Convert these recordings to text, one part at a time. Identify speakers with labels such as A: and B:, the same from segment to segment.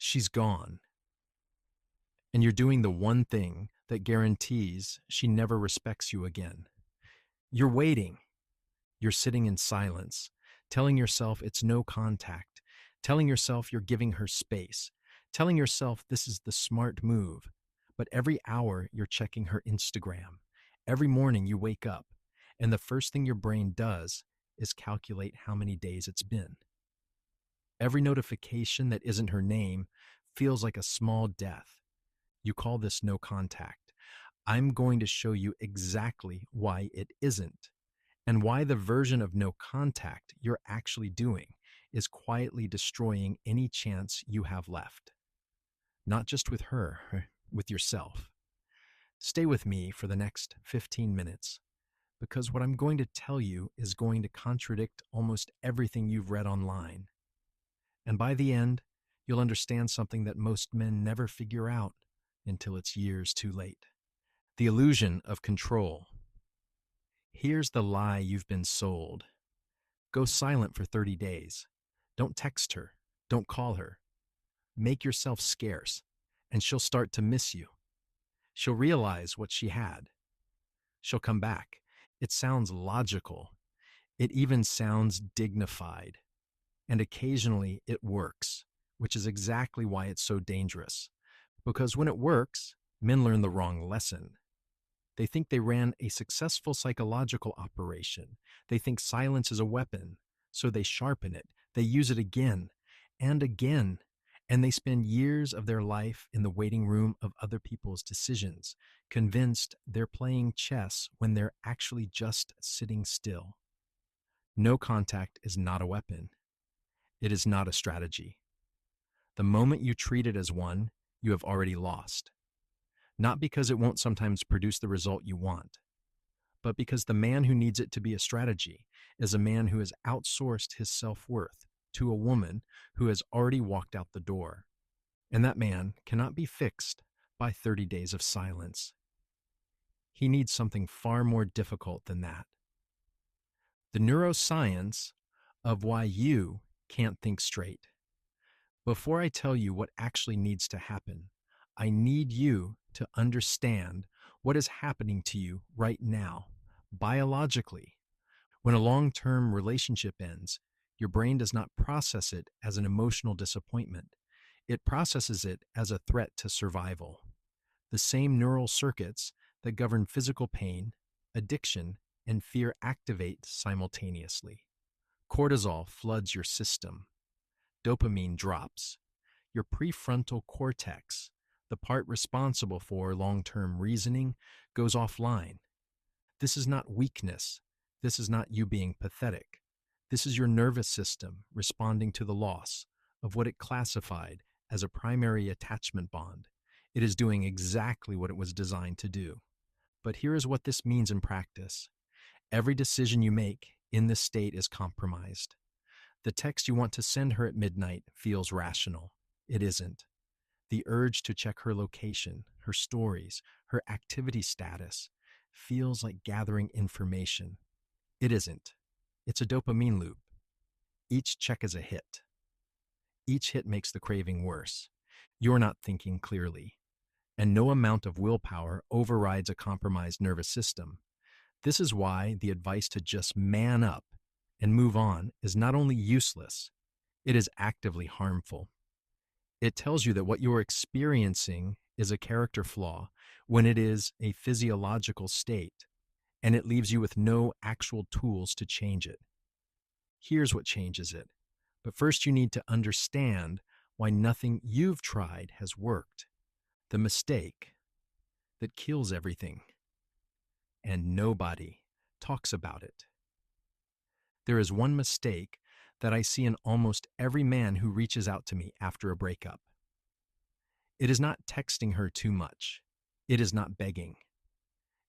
A: She's gone, and you're doing the one thing that guarantees she never respects you again. You're waiting. You're sitting in silence, telling yourself it's no contact, telling yourself you're giving her space, telling yourself this is the smart move. But every hour you're checking her Instagram. Every morning you wake up, and the first thing your brain does is calculate how many days it's been. Every notification that isn't her name feels like a small death. You call this no contact. I'm going to show you exactly why it isn't, and why the version of no contact you're actually doing is quietly destroying any chance you have left. Not just with her, with yourself. Stay with me for the next 15 minutes, because what I'm going to tell you is going to contradict almost everything you've read online. And by the end, you'll understand something that most men never figure out until it's years too late. The illusion of control. Here's the lie you've been sold. Go silent for 30 days. Don't text her. Don't call her. Make yourself scarce, and she'll start to miss you. She'll realize what she had. She'll come back. It sounds logical. It even sounds dignified. And occasionally it works, which is exactly why it's so dangerous. Because when it works, men learn the wrong lesson. They think they ran a successful psychological operation. They think silence is a weapon, so they sharpen it. They use it again and again, and they spend years of their life in the waiting room of other people's decisions, convinced they're playing chess when they're actually just sitting still. No contact is not a weapon. It is not a strategy. The moment you treat it as one, you have already lost. Not because it won't sometimes produce the result you want, but because the man who needs it to be a strategy is a man who has outsourced his self-worth to a woman who has already walked out the door. And that man cannot be fixed by 30 days of silence. He needs something far more difficult than that. The neuroscience of why you can't think straight. Before I tell you what actually needs to happen, I need you to understand what is happening to you right now, biologically. When a long-term relationship ends, your brain does not process it as an emotional disappointment. It processes it as a threat to survival. The same neural circuits that govern physical pain, addiction, and fear activate simultaneously. Cortisol floods your system. Dopamine drops. Your prefrontal cortex, the part responsible for long-term reasoning, goes offline. This is not weakness. This is not you being pathetic. This is your nervous system responding to the loss of what it classified as a primary attachment bond. It is doing exactly what it was designed to do. But here is what this means in practice. Every decision you make in this state is compromised. The text you want to send her at midnight feels rational. It isn't. The urge to check her location, her stories, her activity status feels like gathering information. It isn't. It's a dopamine loop. Each check is a hit. Each hit makes the craving worse. You're not thinking clearly. And no amount of willpower overrides a compromised nervous system. This is why the advice to just man up and move on is not only useless, it is actively harmful. It tells you that what you're experiencing is a character flaw when it is a physiological state, and it leaves you with no actual tools to change it. Here's what changes it. But first you need to understand why nothing you've tried has worked. The mistake that kills everything. And nobody talks about it. There is one mistake that I see in almost every man who reaches out to me after a breakup. It is not texting her too much. It is not begging.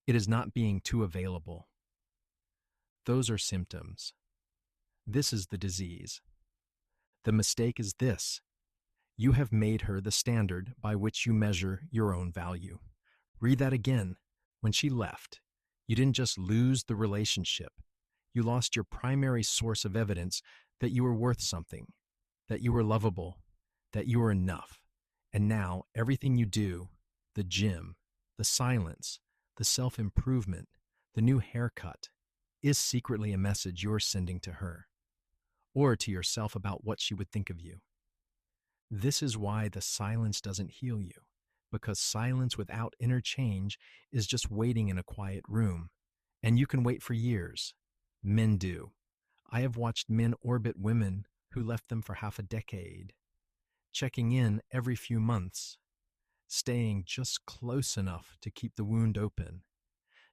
A: It is not being too available. Those are symptoms. This is the disease. The mistake is this. You have made her the standard by which you measure your own value. Read that again. When she left, you didn't just lose the relationship. You lost your primary source of evidence that you were worth something, that you were lovable, that you were enough. And now everything you do, the gym, the silence, the self improvement, the new haircut, is secretly a message you're sending to her or to yourself about what she would think of you. This is why the silence doesn't heal you, because silence without inner change is just waiting in a quiet room. And you can wait for years. Men do. I have watched men orbit women who left them for half a decade, checking in every few months, staying just close enough to keep the wound open,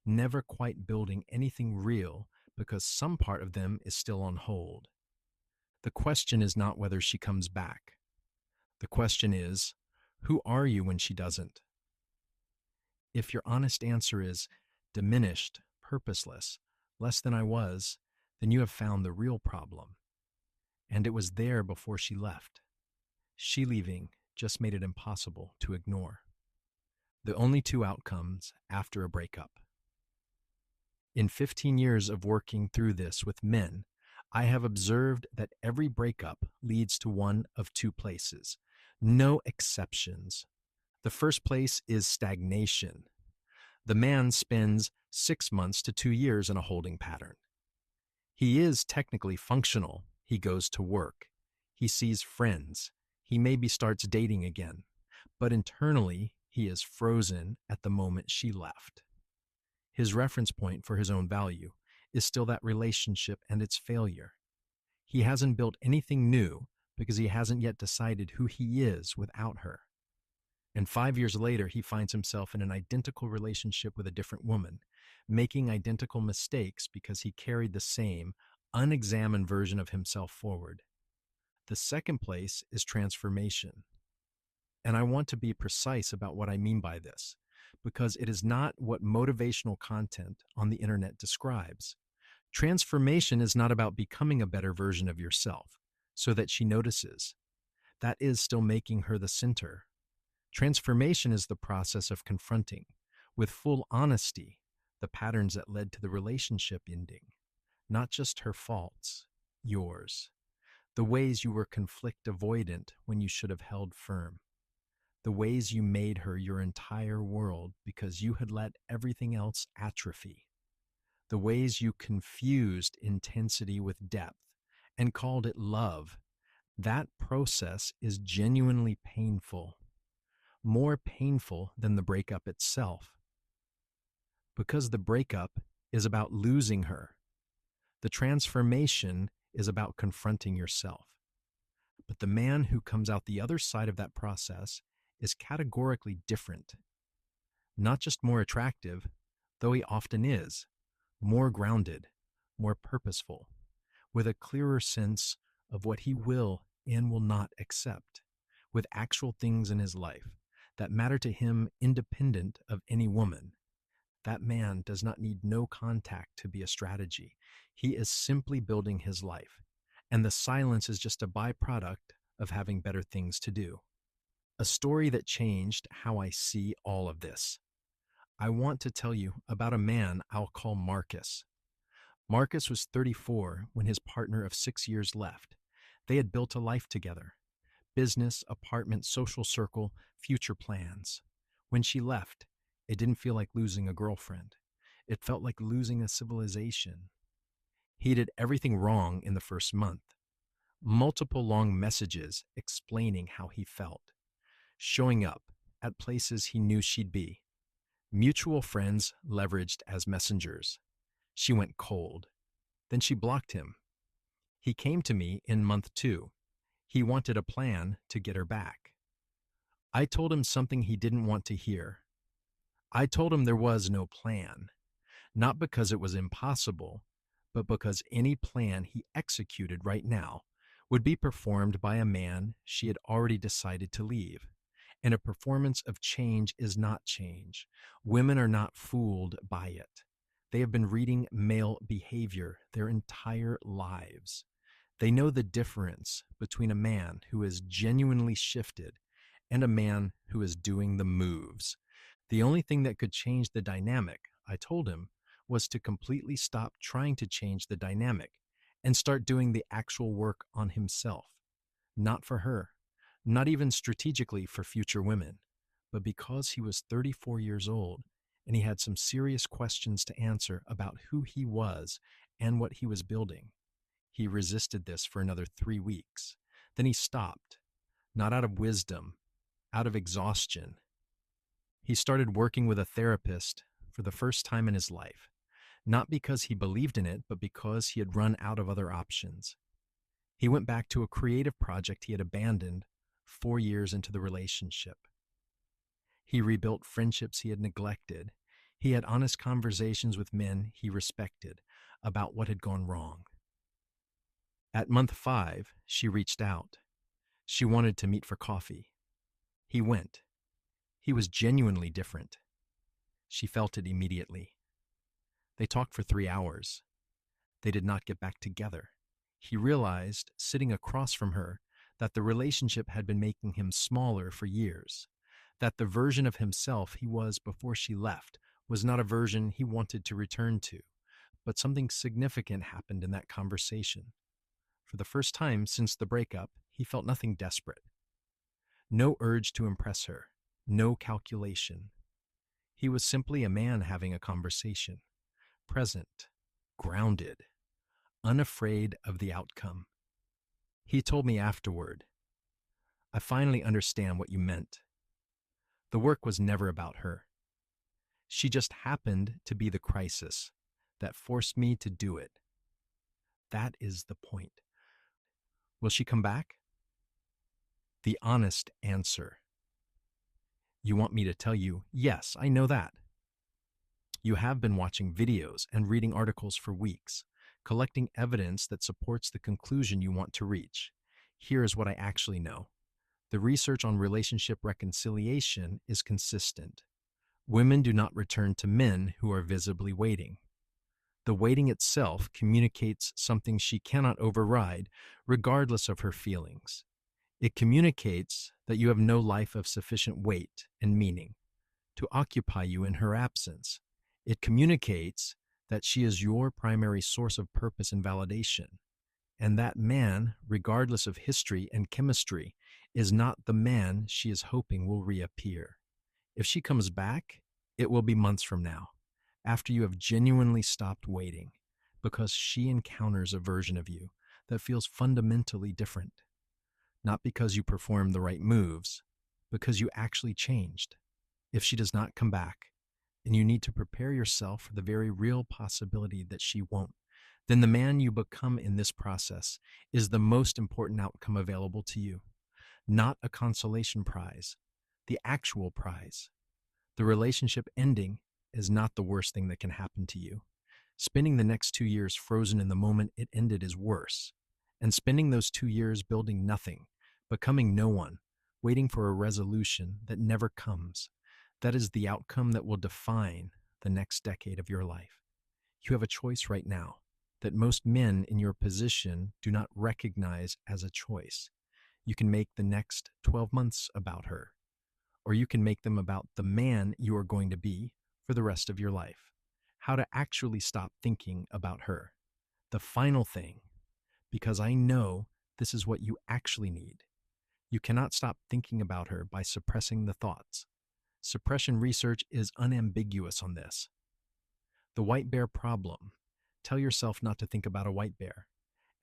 A: never quite building anything real because some part of them is still on hold. The question is not whether she comes back. The question is, who are you when she doesn't? If your honest answer is diminished, purposeless, less than I was, then you have found the real problem. And it was there before she left. She leaving just made it impossible to ignore. The only two outcomes after a breakup. In 15 years of working through this with men, I have observed that every breakup leads to one of two places. No exceptions. The first place is stagnation. The man spends 6 months to 2 years in a holding pattern. He is technically functional. He goes to work. He sees friends. He maybe starts dating again. But internally, he is frozen at the moment she left. His reference point for his own value is still that relationship and its failure. He hasn't built anything new because he hasn't yet decided who he is without her. And 5 years later, he finds himself in an identical relationship with a different woman, making identical mistakes because he carried the same, unexamined version of himself forward. The second place is transformation. And I want to be precise about what I mean by this, because it is not what motivational content on the internet describes. Transformation is not about becoming a better version of yourself so that she notices. That is still making her the center. Transformation is the process of confronting, with full honesty, the patterns that led to the relationship ending. Not just her faults, yours. The ways you were conflict avoidant when you should have held firm. The ways you made her your entire world because you had let everything else atrophy. The ways you confused intensity with depth and called it love. That process is genuinely painful. More painful than the breakup itself. Because the breakup is about losing her. The transformation is about confronting yourself. But the man who comes out the other side of that process is categorically different. Not just more attractive, though he often is, more grounded, more purposeful, with a clearer sense of what he will and will not accept, with actual things in his life that matter to him independent of any woman. That man does not need no contact to be a strategy. He is simply building his life, and the silence is just a byproduct of having better things to do. A story that changed how I see all of this. I want to tell you about a man I'll call Marcus. Marcus was 34 when his partner of 6 years left. They had built a life together. Business, apartment, social circle, future plans. When she left, it didn't feel like losing a girlfriend. It felt like losing a civilization. He did everything wrong in the first month. Multiple long messages explaining how he felt. Showing up at places he knew she'd be. Mutual friends leveraged as messengers. She went cold. Then she blocked him. He came to me in month 2. He wanted a plan to get her back. I told him something he didn't want to hear. I told him there was no plan, not because it was impossible, but because any plan he executed right now would be performed by a man she had already decided to leave. And a performance of change is not change. Women are not fooled by it. They have been reading male behavior their entire lives. They know the difference between a man who is genuinely shifted and a man who is doing the moves. The only thing that could change the dynamic, I told him, was to completely stop trying to change the dynamic and start doing the actual work on himself. Not for her, not even strategically for future women, but because he was 34 years old and he had some serious questions to answer about who he was and what he was building. He resisted this for another 3 weeks. Then he stopped, not out of wisdom, out of exhaustion. He started working with a therapist for the first time in his life, not because he believed in it, but because he had run out of other options. He went back to a creative project he had abandoned 4 years into the relationship. He rebuilt friendships he had neglected. He had honest conversations with men he respected about what had gone wrong. At month 5, she reached out. She wanted to meet for coffee. He went. He was genuinely different. She felt it immediately. They talked for 3 hours. They did not get back together. He realized, sitting across from her, that the relationship had been making him smaller for years, that the version of himself he was before she left was not a version he wanted to return to. But something significant happened in that conversation. For the first time since the breakup, he felt nothing desperate. No urge to impress her, no calculation. He was simply a man having a conversation, present, grounded, unafraid of the outcome. He told me afterward, "I finally understand what you meant." The work was never about her. She just happened to be the crisis that forced me to do it. That is the point. Will she come back? The honest answer. You want me to tell you, yes, I know that. You have been watching videos and reading articles for weeks, collecting evidence that supports the conclusion you want to reach. Here is what I actually know. The research on relationship reconciliation is consistent. Women do not return to men who are visibly waiting. The waiting itself communicates something she cannot override, regardless of her feelings. It communicates that you have no life of sufficient weight and meaning to occupy you in her absence. It communicates that she is your primary source of purpose and validation, and that man, regardless of history and chemistry, is not the man she is hoping will reappear. If she comes back, it will be months from now, after you have genuinely stopped waiting, because she encounters a version of you that feels fundamentally different. Not because you performed the right moves, because you actually changed. If she does not come back, and you need to prepare yourself for the very real possibility that she won't, then the man you become in this process is the most important outcome available to you. Not a consolation prize, the actual prize. The relationship ending is not the worst thing that can happen to you. Spending the next 2 years frozen in the moment it ended is worse. And spending those 2 years building nothing, becoming no one, waiting for a resolution that never comes, that is the outcome that will define the next decade of your life. You have a choice right now that most men in your position do not recognize as a choice. You can make the next 12 months about her, or you can make them about the man you are going to be for the rest of your life. How to actually stop thinking about her. The final thing, because I know this is what you actually need. You cannot stop thinking about her by suppressing the thoughts. Suppression research is unambiguous on this. The white bear problem. Tell yourself not to think about a white bear,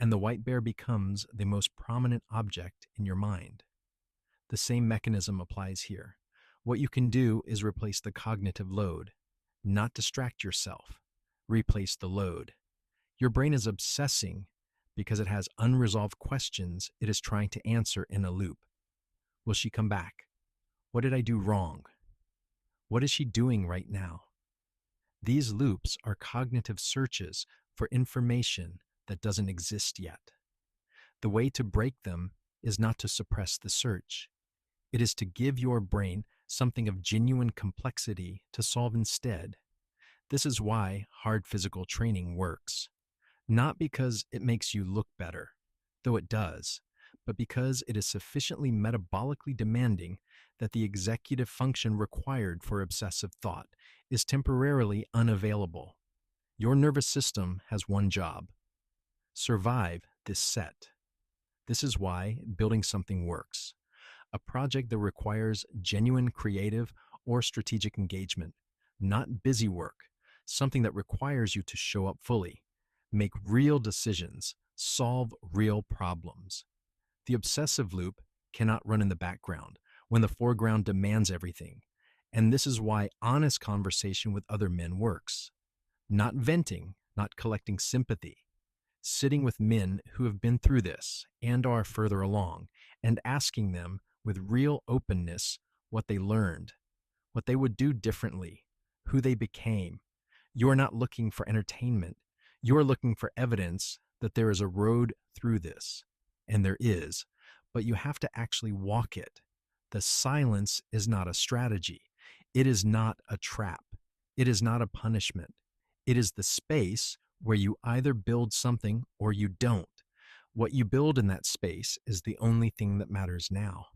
A: and the white bear becomes the most prominent object in your mind. The same mechanism applies here. What you can do is replace the cognitive load, not distract yourself. Replace the load. Your brain is obsessing because it has unresolved questions it is trying to answer in a loop. Will she come back? What did I do wrong? What is she doing right now? These loops are cognitive searches for information that doesn't exist yet. The way to break them is not to suppress the search. It is to give your brain something of genuine complexity to solve instead. This is why hard physical training works. Not because it makes you look better, though it does, but because it is sufficiently metabolically demanding that the executive function required for obsessive thought is temporarily unavailable. Your nervous system has one job: survive this set. This is why building something works. a project that requires genuine creative or strategic engagement, not busy work, something that requires you to show up fully, make real decisions, solve real problems. The obsessive loop cannot run in the background when the foreground demands everything. And this is why honest conversation with other men works. Not venting, not collecting sympathy, sitting with men who have been through this and are further along, and asking them with real openness what they learned, what they would do differently, who they became. You are not looking for entertainment. You are looking for evidence that there is a road through this. And there is, but you have to actually walk it. The silence is not a strategy. It is not a trap. It is not a punishment. It is the space where you either build something or you don't. What you build in that space is the only thing that matters now.